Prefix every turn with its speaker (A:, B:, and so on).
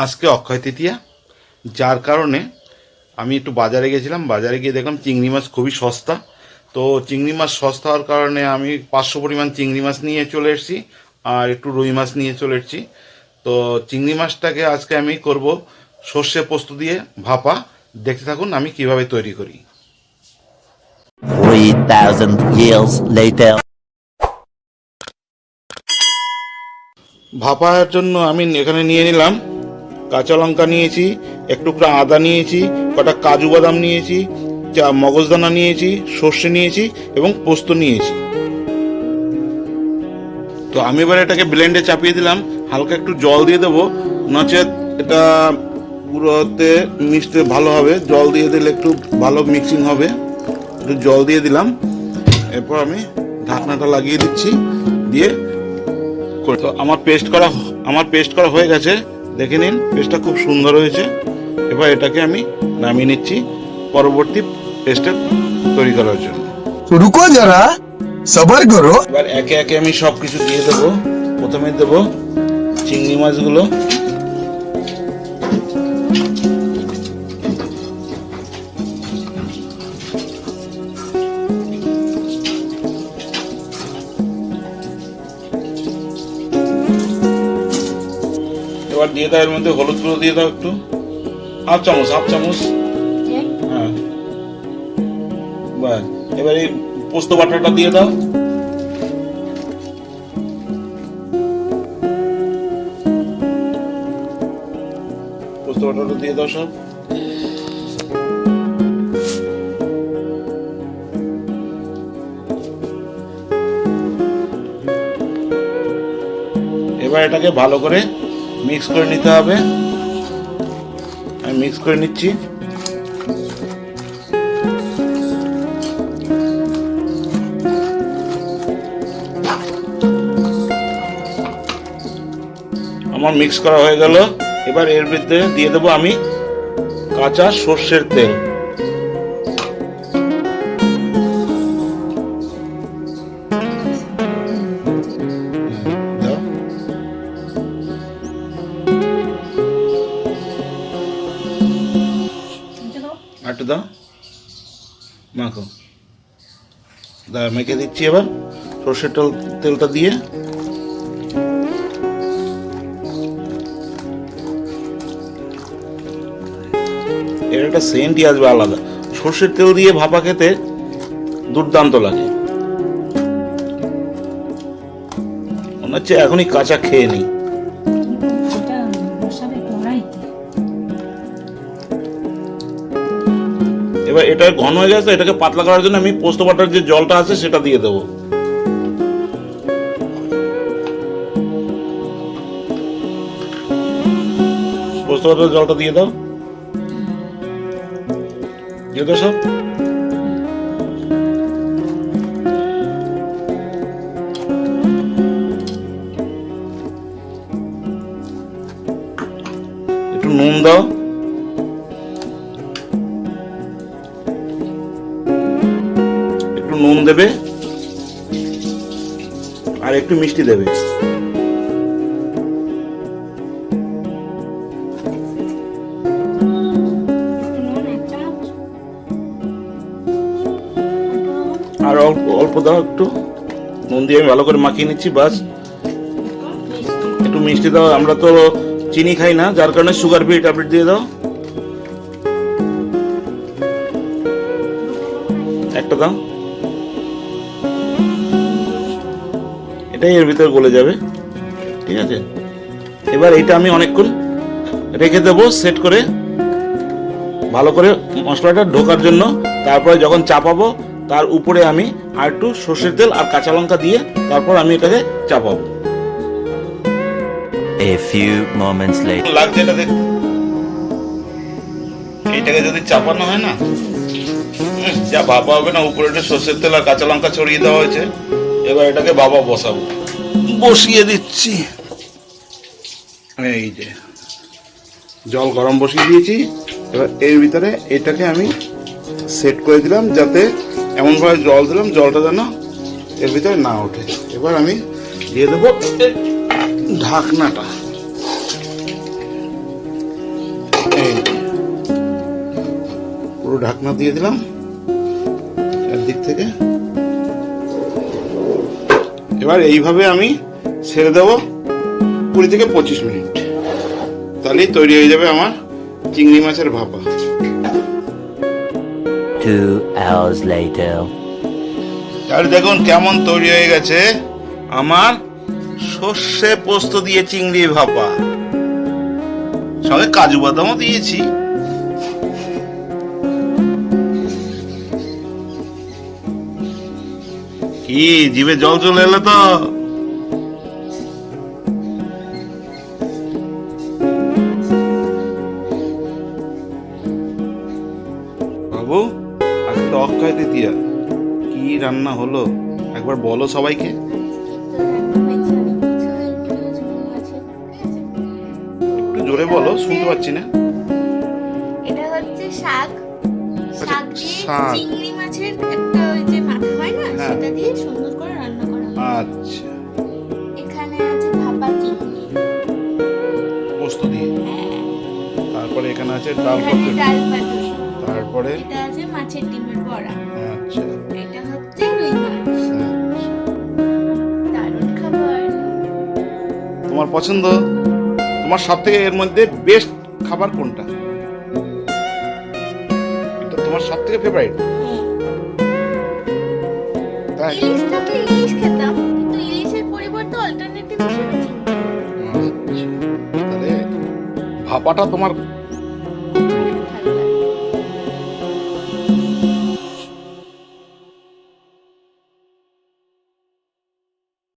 A: আজকে অক্ষয় তৃতীয়া, যার কারণে আমি একটু বাজারে গেছিলাম। বাজারে গিয়ে দেখলাম চিংড়ি মাছ খুবই সস্তা। তো চিংড়ি মাছ সস্তা হওয়ার কারণে আমি 500 পরিমাণ চিংড়ি মাছ নিয়ে চলে এসেছি, আর একটু রুই মাছ নিয়ে চলে এসেছি। তো চিংড়ি মাছটাকে আজকে আমি করব সর্ষে পোস্ত দিয়ে ভাপা। দেখতে থাকুন আমি কিভাবে তৈরি করি।
B: 3,000 years later.
A: ভাপার জন্য আমি এখানে নিয়ে নিলাম কাঁচা লঙ্কা নিয়েছি, এক টুকরা আদা নিয়েছি, কটা কাজু বাদাম নিয়েছি, মগজদানা নিয়েছি, সর্ষে নিয়েছি এবং পোস্ত নিয়েছি। তো আমি এবার এটাকে ব্লেন্ডে চাপিয়ে দিলাম। হালকা একটু জল দিয়ে দেবো, নচেত এটা পুরোতে মিশতে ভালো হবে। জল দিয়ে দিলে একটু ভালো মিক্সিং হবে। একটু জল দিয়ে দিলাম, এরপর আমি ঢাকনাটা লাগিয়ে দিচ্ছি, দিয়ে তো আমার পেস্ট করা হয়ে গেছে। দেখে নিন, পেস্টটা খুব সুন্দর হয়েছে। এবার এটাকে আমি নামিয়ে নিচ্ছি পরবর্তী পেস্টটা তৈরি করার জন্য।
C: রুকো যারা, সবার করো।
A: এবার একে একে আমি সবকিছু দিয়ে দেবো। প্রথমে দেবো চিংড়ি মাছগুলো, এবার দিয়ে দাও এর মধ্যে হলুদ গুঁড়ো দিয়ে দাও একটু, হাফ চামচ। হ্যাঁ, বাস। এবার এই পোস্ত বাটাটা দিয়ে দাও। পোস্ত বাটাটা দিয়ে দাও সব। এবার এটাকে ভালো করে মিক্স করে নিতে হবে। আমি মিক্স করে নিচ্ছি। আমার মিক্স করা হয়ে গেল। এবার এর ভিতরে দিয়ে দেবো আমি কাঁচা সর্ষের তেল। একটু দাও, মাখো। মেখে দিচ্ছি এবার সর্ষের তেলটা দিয়ে। এর একটা সেন্টই আসবে আলাদা। সর্ষের তেল দিয়ে ভাপা খেতে দুর্দান্ত লাগে। মনে হচ্ছে এখনই কাঁচা খেয়ে নিই। এবার এটা ঘন হয়ে গেছে, এটাকে পাতলা করার জন্য আমি পোস্ত বাটার যে জলটা আছে সেটা দিয়ে দেবো। পোস্ত বাটার জলটা দিয়ে দাও, দিয়ে দাও সব। একটু নুন দাও, নুন দেবে আর একটু মিষ্টি দেবে। আর অল্প দাও একটু নুন দিয়ে আমি ভালো করে মাখিয়ে নিচ্ছি। বাস, একটু মিষ্টি দাও। আমরা তো চিনি খাই না, যার কারণে সুগার ফ্রি ট্যাবলেট দিয়ে দাও। একটা দাও, এটাই এর ভিতরে গলে যাবে। ঠিক আছে, এবার এইটা আমি অনেকক্ষণ রেখে দেবো সেট করে, ভালো করে মশলাটা ঢোকার জন্য। তারপরে যখন চাপাবো তার উপরে আমি আর একটু সর্ষের তেল আর কাঁচা লঙ্কা দিয়ে তারপর আমি এটাকে চাপাবো।
B: A few moments later.
A: লাগছে এটা দেখতে। এইটাকে যদি চাপানো হয় না, যা ভাপা হবে না। উপরে একটু সর্ষের তেল আর কাঁচা লঙ্কা ছড়িয়ে দেওয়া হয়েছে। এবার এটাকে ভাপা বসিয়ে দিচ্ছি। এই যে জল গরম বসিয়ে দিয়েছি। এবার এর ভিতরে এটাকে আমি সেট করে দিলাম, যাতে এমনভাবে জল দিলাম জলটা যেন এর ভিতরে না ওঠে। এবার আমি দিয়ে দেবো ঢাকনাটা এই পুরো ঢাকনা দিয়ে দিলাম একদিক থেকে। এবার এইভাবে আমি ছেড়ে দেবো 20 থেকে 25 মিনিট, তাহলেই তৈরি হয়ে যাবে আমার চিংড়ি মাছের ভাপা।
B: 2 hours later.
A: আর দেখুন কেমন তৈরি হয়ে গেছে আমার সর্ষে পোস্ত দিয়ে চিংড়ি ভাপা, সঙ্গে কাজু বাদামও দিয়েছি। কি জিভে জল চলে এলো তো? বাবু আজকে তো অক্ষয় তৃতীয়া, কি রান্না হলো একবার বলো সবাইকে। একটু জোরে বলো, শুনতে পাচ্ছি না।
D: এটা হচ্ছে শাক, শাক দিয়ে
A: শাক।
D: চিংড়ি মাছের একটা ওই যে মাথা হয় না,
A: হ্যাঁ।
D: সেটা দিয়ে সুন্দর করে রান্না করা হয়।
A: আচ্ছা,
D: এখানে আছে ভাপা চিংড়ি,
A: পোস্ত দিয়ে।
D: হ্যাঁ।
A: তারপরে এখানে আছে ডাল
D: এখানে
A: পাতুরি।
D: ডাল পাতুরি,
A: তারপরে
D: এটা আছে মাছের ডিমের বড়া,
A: আচ্ছা
D: এটা হচ্ছে রুই মাছ।
A: আচ্ছা।
D: দারুণ খাবার।
A: তোমার পছন্দ? তোমার সব থেকে এর মধ্যে বেস্ট খাবার কোনটা? এটা তোমার সব থেকে ফেভারিট? তাই?
D: ইলিশ থাকলে ইলিশ খেতাম, কিন্তু ইলিশের পরিবর্তে অল্টারনেটিভ হিসেবে চিংড়ি।
A: আচ্ছা, তাহলে ভাপাটা তোমার